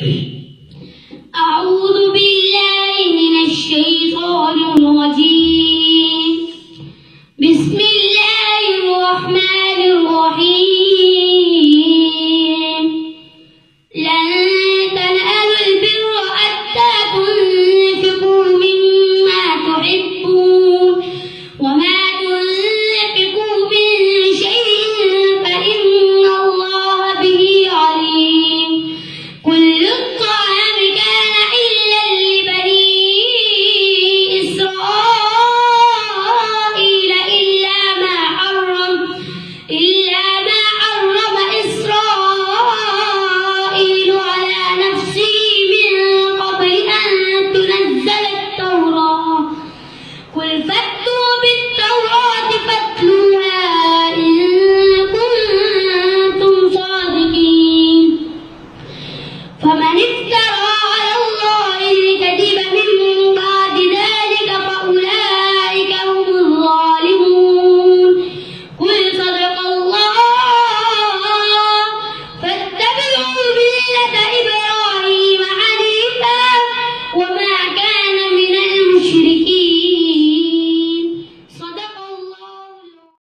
أعوذ بالله من الشيطان الرجيم. بسم الله الرحمن الرحيم. لن تنالوا البر حتى تنفقوا مما تحبون وما تنفقوا من شيء فإن الله به عليم. كل الطعام كان حلا لبني إسرائيل إلا ما حرم إسرائيل على نفسه من قبل أن تنزل التوراة. قل فأتوا بالتوراة فاتلوها إن كنتم صادقين. فمن افترى